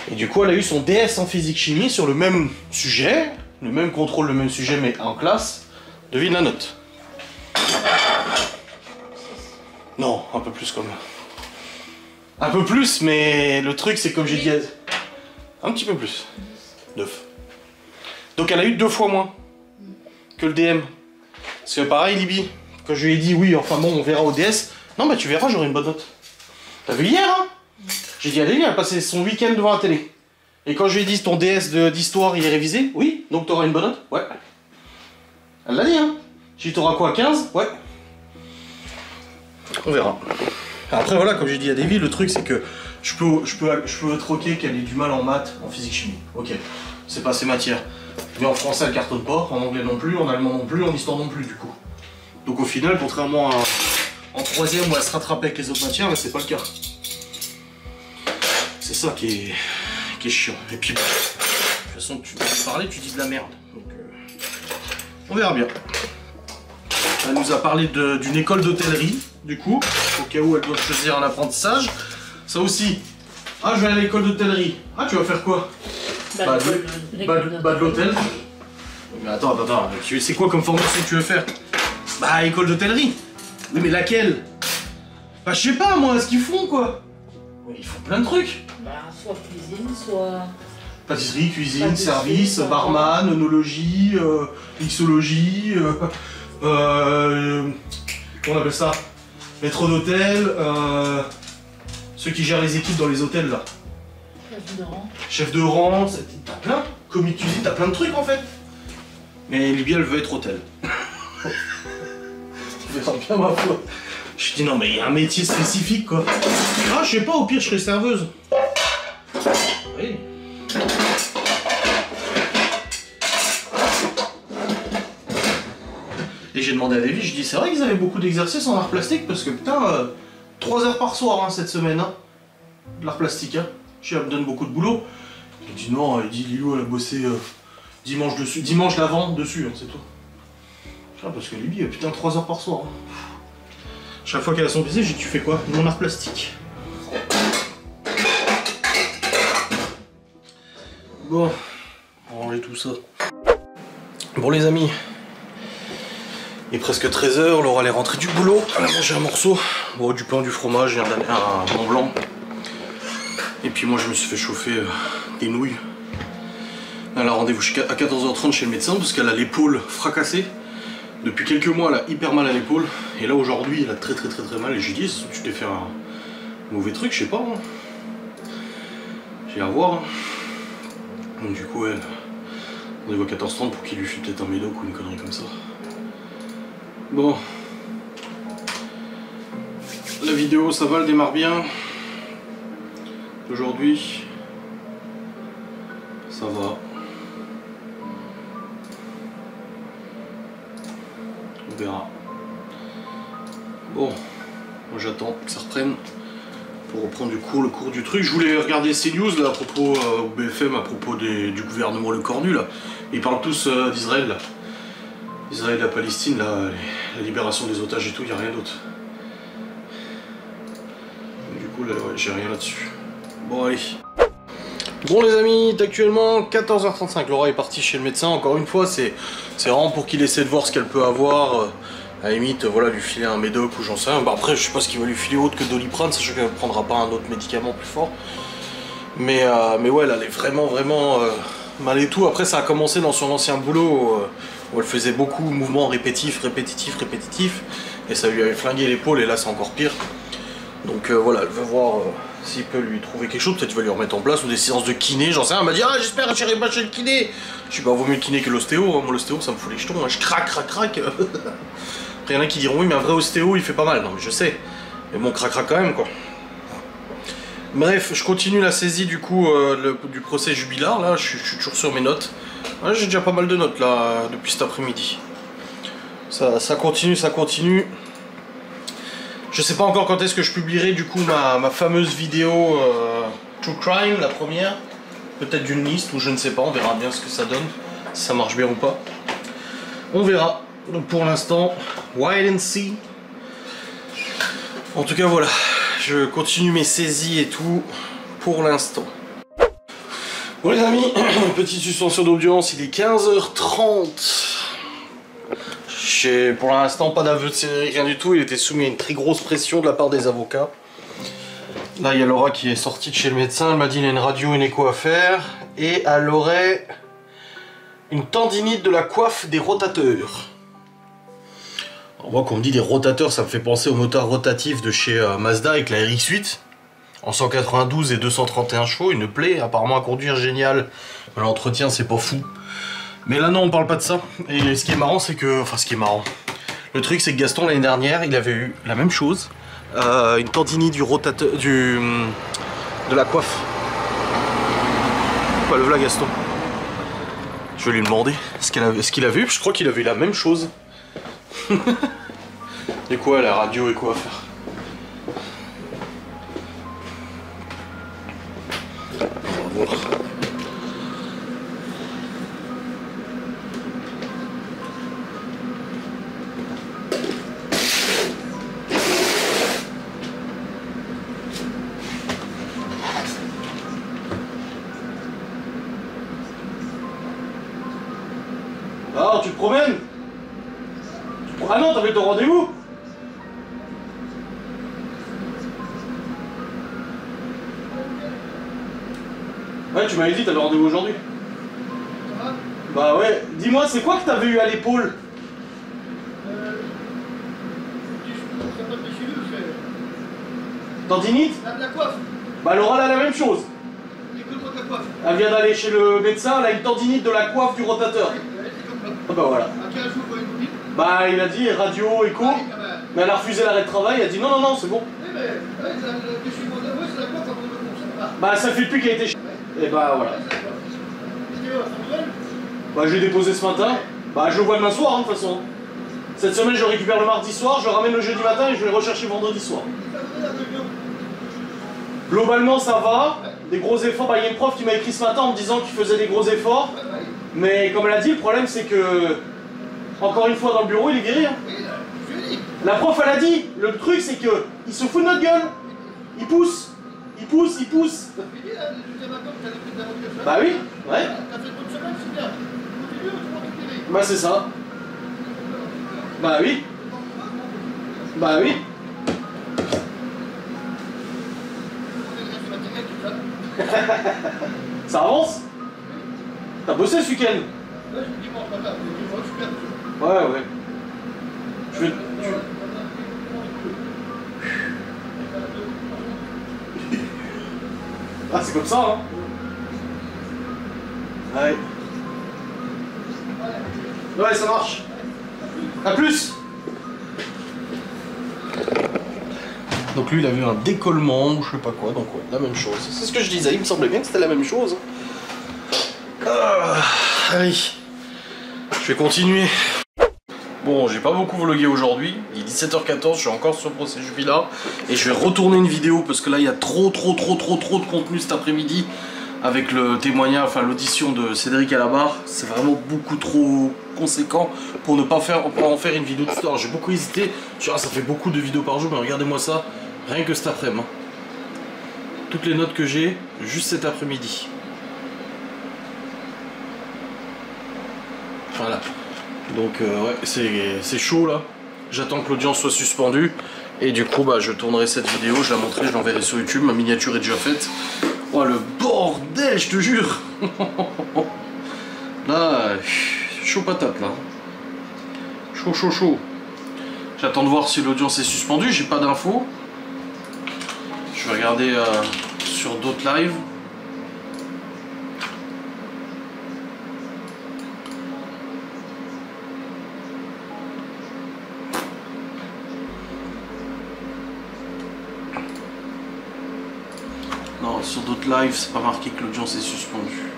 Et du coup elle a eu son DS en physique-chimie sur le même sujet, le même contrôle, le même sujet mais en classe, devine la note. Non, un peu plus quand même. Un peu plus, mais le truc c'est comme j'ai dit... Un petit peu plus. 9. Donc elle a eu 2 fois moins que le DM. Parce que pareil, Libye, quand je lui ai dit oui, enfin bon, on verra au DS, non bah tu verras, j'aurai une bonne note. T'as vu hier, hein? J'ai dit à Lélie, elle a passé son week-end devant la télé. Et quand je lui ai dit ton DS d'histoire il est révisé, oui, donc t'auras une bonne note? Ouais. Elle l'a dit, hein? J'ai dit t'auras quoi, 15? Ouais. On verra. Après voilà, comme j'ai dit à Davy, le truc c'est que je peux être ok qu'elle ait du mal en maths, en physique-chimie. Ok, c'est pas ses matières. Mais en français elle cartonne pas, en anglais non plus, en allemand non plus, en histoire non plus du coup. Donc au final, contrairement à en troisième où elle se rattrape avec les autres matières, là c'est pas le cas. C'est ça qui est chiant. Et puis de toute façon tu vas parler, tu dis de la merde. Donc on verra bien. Elle nous a parlé d'une école d'hôtellerie, du coup, au cas où elle doit choisir un apprentissage. Ça aussi. Ah, je vais aller à l'école d'hôtellerie. Ah, tu vas faire quoi? De l'hôtel. Mais attends, c'est quoi comme formation que tu veux faire? Bah, école d'hôtellerie. Oui, mais laquelle? Bah, je sais pas, moi, ce qu'ils font, quoi. Ils font plein de trucs. Bah, soit cuisine, soit... Pâtisserie, cuisine, service, barman, œnologie, mixologie, comment on appelle ça? Maître d'hôtel, ceux qui gèrent les équipes dans les hôtels là. Chef de rang. Chef de rang, t'as plein. Commis de cuisine, t'as plein de trucs en fait. Mais Libye elle veut être hôtel. Tu verras bien ma foi. Je dis non mais il y a un métier spécifique quoi. Ah je sais pas, au pire je serai serveuse. Oui. Et j'ai demandé à Davy, je dis c'est vrai qu'ils avaient beaucoup d'exercices en art plastique parce que putain, 3 heures par soir hein, cette semaine, hein, de l'art plastique, hein. Je me donne beaucoup de boulot. Il dit non, il dit Lilou elle a bossé dimanche dessus, dimanche l'avant dessus, hein, c'est tout. Ah, parce que Libye, putain 3 heures par soir. Hein. Chaque fois qu'elle a son PC, j'ai dit tu fais quoi? Mon art plastique. Bon, on va ranger tout ça. Bon les amis. Il est presque 13h, Laura est rentrée du boulot, elle a mangé un morceau, bon, du pain, du fromage, un Mont Blanc. Et puis moi je me suis fait chauffer des nouilles. Elle a rendez-vous à 14h30 chez le médecin parce qu'elle a l'épaule fracassée. Depuis quelques mois elle a hyper mal à l'épaule. Et là aujourd'hui elle a très mal et je lui dis tu t'es fait un mauvais truc, je sais pas. Hein. J'ai à voir. Hein. Donc du coup elle rendez-vous à 14h30 pour qu'il lui file peut-être un médoc ou une connerie comme ça. Bon, la vidéo ça va, elle démarre bien. Aujourd'hui, ça va. On verra. Bon, moi j'attends que ça reprenne pour reprendre le cours du truc. Je voulais regarder CNews là à propos au BFM à propos du gouvernement le cornu là. Ils parlent tous d'Israël là. Israël et la Palestine, là, la libération des otages et tout, il n'y a rien d'autre. Du coup, là, ouais, j'ai rien là-dessus. Bon, allez. Bon les amis, actuellement 14h35, Laura est partie chez le médecin, encore une fois, c'est vraiment pour qu'il essaie de voir ce qu'elle peut avoir, à la limite, voilà, lui filer un médoc ou j'en sais rien. Bah, après, je sais pas ce qu'il va lui filer autre que Doliprane, sachant qu'elle ne prendra pas un autre médicament plus fort. Mais ouais, elle est vraiment mal et tout. Après, ça a commencé dans son ancien boulot, où elle faisait beaucoup de mouvements répétitifs, et ça lui avait flingué l'épaule, et là c'est encore pire. Donc voilà, elle va voir s'il peut lui trouver quelque chose, peut-être qu'il va lui remettre en place, ou des séances de kiné, j'en sais rien. Elle m'a dit, ah j'espère que j'irai pas chez le kiné. Je dis, bah vaut mieux le kiné que l'ostéo, hein. Moi l'ostéo ça me fout les jetons, hein. Je craque. Après il y en a qui diront, oui mais un vrai ostéo il fait pas mal, non mais je sais. Mais bon, craque quand même quoi. Bref, je continue la saisie du coup du procès Jubilard, là je suis toujours sur mes notes. Ouais, j'ai déjà pas mal de notes là depuis cet après-midi. Ça continue. Je sais pas encore quand est-ce que je publierai du coup ma fameuse vidéo True Crime, la première. Peut-être d'une liste ou je ne sais pas, on verra bien ce que ça donne, si ça marche bien ou pas. On verra. Donc pour l'instant, wait and see. En tout cas voilà, je continue mes saisies et tout pour l'instant. Bon les amis, petite suspension d'audience, il est 15h30. J'ai pour l'instant pas d'aveu de série, rien du tout, il était soumis à une très grosse pression de la part des avocats. Là il y a Laura qui est sortie de chez le médecin, elle m'a dit il y a une radio, une écho à faire, et elle aurait une tendinite de la coiffe des rotateurs. Alors moi quand on me dit des rotateurs, ça me fait penser au moteur rotatif de chez Mazda avec la RX-8. En 192 et 231 chevaux, une plaie, apparemment à conduire génial. L'entretien c'est pas fou. Mais là non, on parle pas de ça. Et ce qui est marrant, c'est que... Enfin, ce qui est marrant. Le truc, c'est que Gaston, l'année dernière, il avait eu la même chose. Une tendinite du rotateur... de la coiffe. Pas le voilà Gaston. Je vais lui demander ce qu'il avait eu. Je crois qu'il avait eu la même chose. Et quoi, la radio et quoi à faire? On va voir. Ah, tu te promènes? Ah non, t'avais ton rendez-vous? Ouais, tu m'avais dit t'avais rendez-vous aujourd'hui. Bah ouais, dis-moi, c'est quoi que t'avais eu à l'épaule? Tendinite? La coiffe. Bah Laura elle a la même chose. Écoute-moi ta coiffe. Elle vient d'aller chez le médecin, elle a une tendinite de la coiffe du rotateur. Ah bah voilà. À 15 jours, une copine. Bah il a dit radio, écho, mais elle a refusé l'arrêt de travail, elle a dit non, c'est bon. Oui, mais je suis mon avoué, c'est la coiffe quand on me concerne. Bah ça fait plus qu'elle était chez... Et bah voilà. Bah je l'ai déposé ce matin. Bah je le vois demain soir hein, de toute façon. Cette semaine je le récupère le mardi soir, je le ramène le jeudi matin et je vais le rechercher vendredi soir. Globalement ça va. Des gros efforts, bah il y a une prof qui m'a écrit ce matin en me disant qu'il faisait des gros efforts. Mais comme elle a dit, le problème c'est que, encore une fois dans le bureau, il est guéri. Hein. La prof elle a dit, le truc c'est que il se fout de notre gueule. Il pousse. Bah oui, ouais. Bah c'est ça. Bah oui. Ça avance? T'as bossé ce week-end? Ouais. Ah c'est comme ça hein. Ouais ça marche. A plus. Donc lui il avait un décollement ou je sais pas quoi, donc ouais, la même chose. C'est ce que je disais, il me semblait bien que c'était la même chose. Allez, je vais continuer. Bon, j'ai pas beaucoup vlogué aujourd'hui, il est 17h14, je suis encore sur le procès Jubilard et je vais retourner une vidéo parce que là il y a trop de contenu cet après-midi. avec le témoignage, enfin l'audition de Cédric à la barre, c'est vraiment beaucoup trop conséquent pour ne pas en faire une vidéo de store. J'ai beaucoup hésité, je dis, ah, ça fait beaucoup de vidéos par jour, mais regardez-moi ça, rien que cet après-midi. Toutes les notes que j'ai, juste cet après-midi. Voilà. Donc ouais, c'est chaud là. J'attends que l'audience soit suspendue. Et du coup, bah, je tournerai cette vidéo, je la montrerai, je l'enverrai sur YouTube. Ma miniature est déjà faite. Oh, le bordel, je te jure. Là, chaud patate là. Chaud, chaud, chaud. J'attends de voir si l'audience est suspendue. J'ai pas d'infos. Je vais regarder sur d'autres lives. Non, sur d'autres lives, c'est pas marqué que l'audience est suspendue.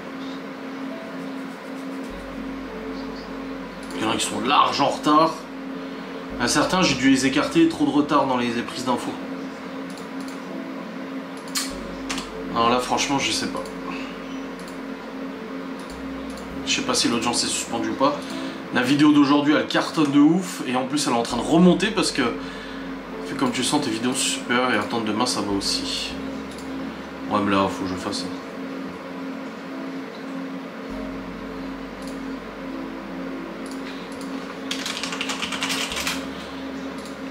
Il y en a qui sont larges en retard. À certains, j'ai dû les écarter, trop de retard dans les prises d'infos. Non, là, franchement, je sais pas. Je sais pas si l'audience est suspendue ou pas. La vidéo d'aujourd'hui, elle cartonne de ouf. Et en plus, elle est en train de remonter parce que, fait comme tu sens, tes vidéos sont super. Et attendre demain, ça va aussi. Ouais, mais là, faut que je fasse ça.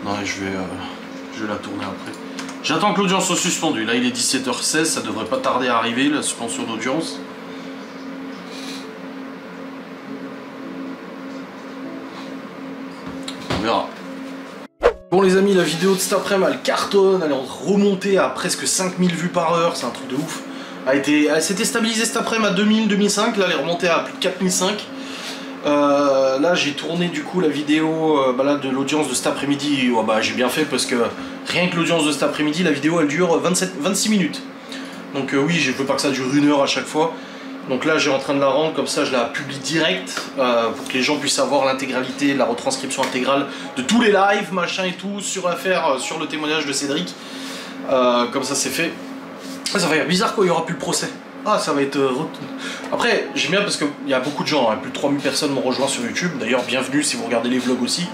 Non, je vais la tourner après. J'attends que l'audience soit suspendue. Là, il est 17h16, ça devrait pas tarder à arriver, la suspension d'audience. On verra. Bon les amis, la vidéo de cet après-midi, elle cartonne, elle est remontée à presque 5000 vues par heure, c'est un truc de ouf. Elle s'était stabilisée cet après-midi à 2000, 2005, là elle est remontée à plus de 4005. Là j'ai tourné du coup la vidéo là, de l'audience de cet après-midi. Oh, bah, j'ai bien fait parce que rien que l'audience de cet après-midi, la vidéo elle dure 26 minutes. Donc oui, je veux pas que ça dure 1 heure à chaque fois. Donc là j'ai en train de la rendre, comme ça je la publie direct pour que les gens puissent avoir l'intégralité, la retranscription intégrale de tous les lives, machin et tout, sur l'affaire, sur le témoignage de Cédric. Comme ça c'est fait. Ça va faire bizarre quoi, il n'y aura plus le procès. Ah, ça va être... Après, j'aime bien parce qu'il y a beaucoup de gens, hein, plus de 3000 personnes m'ont rejoint sur YouTube. D'ailleurs, bienvenue si vous regardez les vlogs aussi.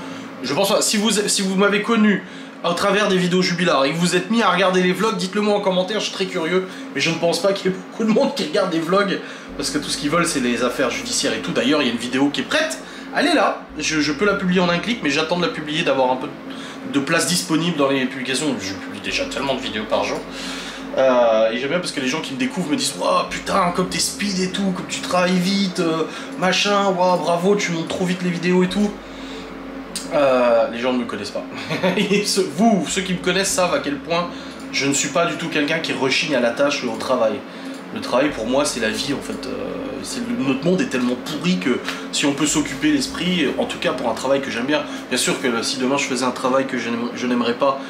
Je pense, si vous m'avez connu à travers des vidéos jubilard et que vous êtes mis à regarder les vlogs, dites-le moi en commentaire, je suis très curieux. Mais je ne pense pas qu'il y ait beaucoup de monde qui regarde des vlogs, parce que tout ce qu'ils veulent, c'est les affaires judiciaires et tout. D'ailleurs, il y a une vidéo qui est prête. Elle est là. Je peux la publier en un clic, mais j'attends de la publier, d'avoir un peu de place disponible dans les publications. Je publie déjà tellement de vidéos par jour. Et j'aime bien parce que les gens qui me découvrent me disent « Waouh, putain, comme t'es speed et tout, comme tu travailles vite, machin, waouh, bravo, tu montes trop vite les vidéos et tout. » Les gens ne me connaissent pas. Et ceux qui me connaissent savent à quel point je ne suis pas du tout quelqu'un qui rechigne à la tâche ou au travail. Le travail, pour moi, c'est la vie, en fait. Notre monde est tellement pourri que si on peut s'occuper l'esprit, en tout cas pour un travail que j'aime bien, bien sûr que si demain je faisais un travail que je n'aimerais pas,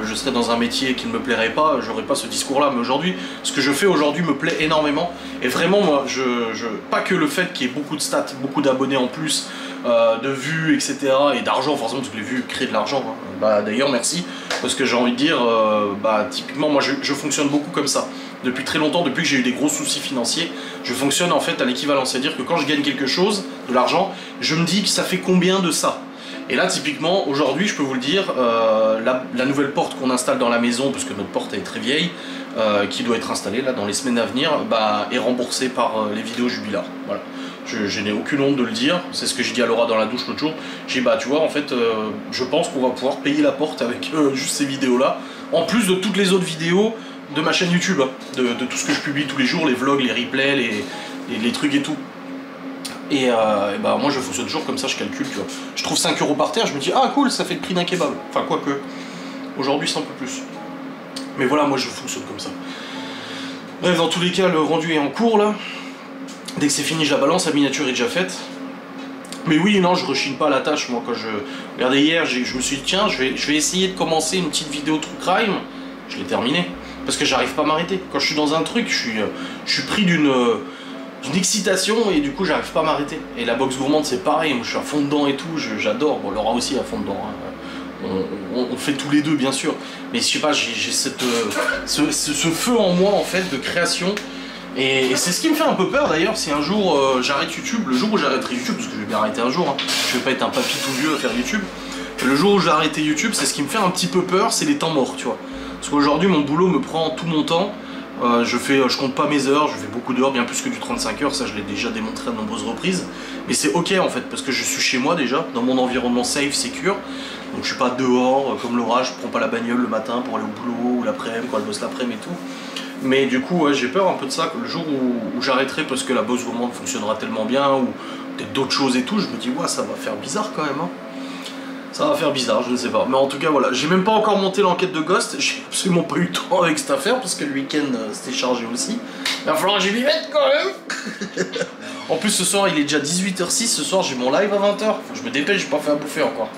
je serais dans un métier qui ne me plairait pas, j'aurais pas ce discours-là. Mais aujourd'hui, ce que je fais aujourd'hui me plaît énormément. Et vraiment, moi, pas que le fait qu'il y ait beaucoup de stats, beaucoup d'abonnés en plus, de vues, etc. et d'argent, forcément, parce que les vues créent de l'argent. Hein. Bah, d'ailleurs, merci. Parce que j'ai envie de dire, typiquement, moi, je fonctionne beaucoup comme ça. Depuis très longtemps, depuis que j'ai eu des gros soucis financiers, je fonctionne en fait à l'équivalent. C'est-à-dire que quand je gagne quelque chose, de l'argent, je me dis que ça fait combien de ça. Et là, typiquement, aujourd'hui, je peux vous le dire, la nouvelle porte qu'on installe dans la maison, parce que notre porte est très vieille, qui doit être installée là dans les semaines à venir, est remboursée par les vidéos jubilard. Voilà. Je n'ai aucune honte de le dire, c'est ce que j'ai dit à Laura dans la douche l'autre jour. J'ai dit, bah tu vois, en fait, je pense qu'on va pouvoir payer la porte avec juste ces vidéos-là, en plus de toutes les autres vidéos de ma chaîne YouTube, hein, de tout ce que je publie tous les jours, les vlogs, les replays, les trucs et tout. Et bah moi je fonctionne toujours comme ça, je calcule, tu vois. Je trouve 5 € par terre, je me dis, ah cool, ça fait le prix d'un kebab. Enfin, quoique, aujourd'hui c'est un peu plus. Mais voilà, moi je fonctionne comme ça. Bref, dans tous les cas, le rendu est en cours, là. Dès que c'est fini, je la balance, la miniature est déjà faite. Mais oui, non, je rechigne pas à la tâche, moi, quand je... Regardez, hier, je me suis dit, tiens, je vais essayer de commencer une petite vidéo True Crime. Je l'ai terminée. Parce que j'arrive pas à m'arrêter. Quand je suis dans un truc, je suis pris d'une excitation et du coup j'arrive pas à m'arrêter. Et la boxe gourmande c'est pareil, moi je suis à fond dedans et tout, j'adore. Bon, Laura aussi à fond dedans. Hein. On fait tous les deux bien sûr. Mais je sais pas, j'ai ce feu en moi en fait de création. Et c'est ce qui me fait un peu peur d'ailleurs, si un jour j'arrête YouTube, le jour où j'arrêterai YouTube, parce que je vais bien arrêter un jour, hein, je vais pas être un papy tout vieux à faire YouTube, mais le jour où j'ai arrêté YouTube, c'est ce qui me fait un petit peu peur, c'est les temps morts, tu vois. Parce qu'aujourd'hui mon boulot me prend tout mon temps, je compte pas mes heures, je fais beaucoup d'heures, bien plus que du 35 heures, ça je l'ai déjà démontré à de nombreuses reprises, mais c'est ok en fait, parce que je suis chez moi déjà, dans mon environnement safe, secure, donc je suis pas dehors comme Laura, je prends pas la bagnole le matin pour aller au boulot ou l'après-midi, quand elle bosse l'après-midi et tout. Mais du coup, ouais, j'ai peur un peu de ça, que le jour où j'arrêterai parce que la bosse gourmande fonctionnera tellement bien, ou peut-être d'autres choses et tout, je me dis, ouais, ça va faire bizarre quand même. Hein. Ça va faire bizarre, je ne sais pas. Mais en tout cas, voilà, j'ai même pas encore monté l'enquête de Ghost, j'ai absolument pas eu le temps avec cette affaire, parce que le week-end, c'était chargé aussi. Il va falloir que j'y m'y mette quand même. En plus, ce soir, il est déjà 18h06, ce soir, j'ai mon live à 20h. Faut que je me dépêche, j'ai pas fait à bouffer encore.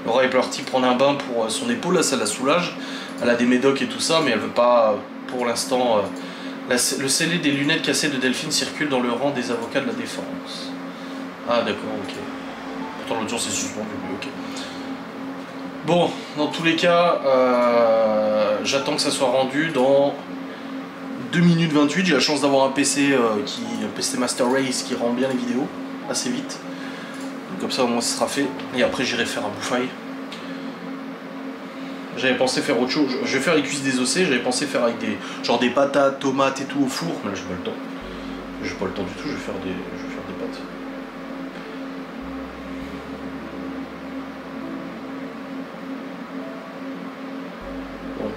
Laura est partie prendre un bain pour son épaule, là, ça la soulage. Elle a des médocs et tout ça, mais elle veut pas... Pour l'instant, le scellé des lunettes cassées de Delphine circule dans le rang des avocats de la défense. Ah d'accord, ok. Pourtant l'autre jour c'est suspendu, mais ok. Bon, dans tous les cas, j'attends que ça soit rendu dans 2 minutes 28. J'ai la chance d'avoir un PC, un PC Master Race qui rend bien les vidéos assez vite. Donc, comme ça au moins ça sera fait. Et après j'irai faire un bouffaille. J'avais pensé faire autre chose, je vais faire les cuisses désossées, j'avais pensé faire avec des patates, tomates et tout au four, mais là j'ai pas le temps. J'ai pas le temps du tout, je vais faire des pâtes. Bon.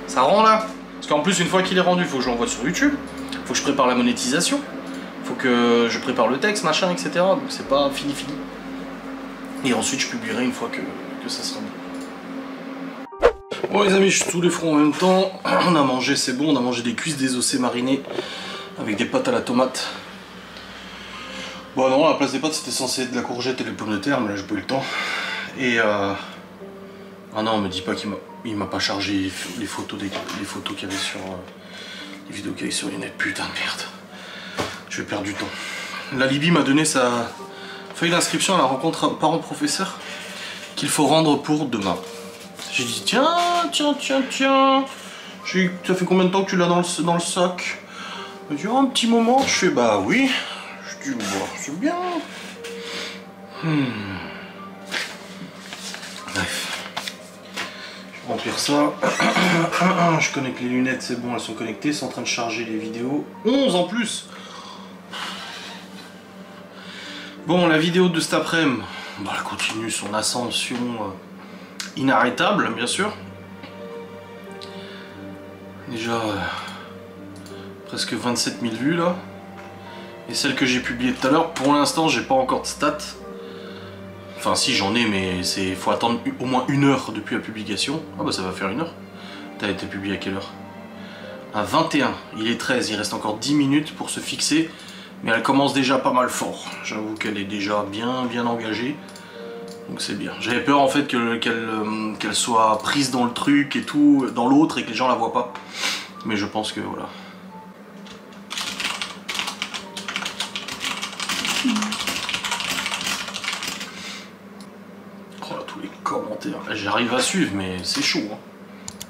Ça rend là. Parce qu'en plus une fois qu'il est rendu, il faut que je l'envoie sur YouTube, il faut que je prépare la monétisation, il faut que je prépare le texte, machin, etc. Donc c'est pas fini. Et ensuite je publierai une fois que ça sera bon. Bon les amis, je suis tous les fronts en même temps. On a mangé, c'est bon, on a mangé des cuisses désossées marinées avec des pâtes à la tomate. Bon non, à la place des pâtes c'était censé être de la courgette et des pommes de terre, mais là j'ai pas eu le temps. Et ah non, me dis pas qu'il m'a pas chargé les photos qu'il y avait sur les vidéos qu'il y avait sur les nets, putain de merde. Je vais perdre du temps. La Libye m'a donné sa feuille d'inscription à la rencontre parents-professeurs qu'il faut rendre pour demain. J'ai dit tiens, ça fait combien de temps que tu l'as dans le sac? Il m'a dit oh, un petit moment, je fais bah oui. Je dis bah c'est bien. Bref. Je vais remplir ça. Je connecte les lunettes, c'est bon, elles sont connectées, c'est en train de charger les vidéos. 11 en plus. Bon, la vidéo de cet après-midi, bah, elle continue son ascension inarrêtable, bien sûr. Déjà presque 27 000 vues là. Et celle que j'ai publiée tout à l'heure, pour l'instant j'ai pas encore de stats. Enfin si j'en ai, mais il faut attendre au moins 1 heure depuis la publication. Ah bah ça va faire 1 heure. T'as été publié à quelle heure? À 21, il est 13, il reste encore 10 minutes pour se fixer. Mais elle commence déjà pas mal fort. J'avoue qu'elle est déjà bien engagée. Donc c'est bien. J'avais peur en fait qu'elle soit prise dans le truc et tout, dans l'autre, et que les gens la voient pas. Mais je pense que voilà. Oh là, tous les commentaires. J'arrive à suivre, mais c'est chaud, hein,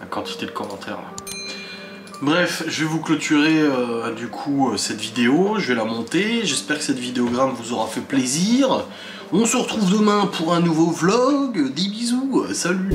la quantité de commentaires là. Bref, je vais vous clôturer du coup cette vidéo, je vais la monter, j'espère que cette vidéogramme vous aura fait plaisir. On se retrouve demain pour un nouveau vlog, des bisous, salut.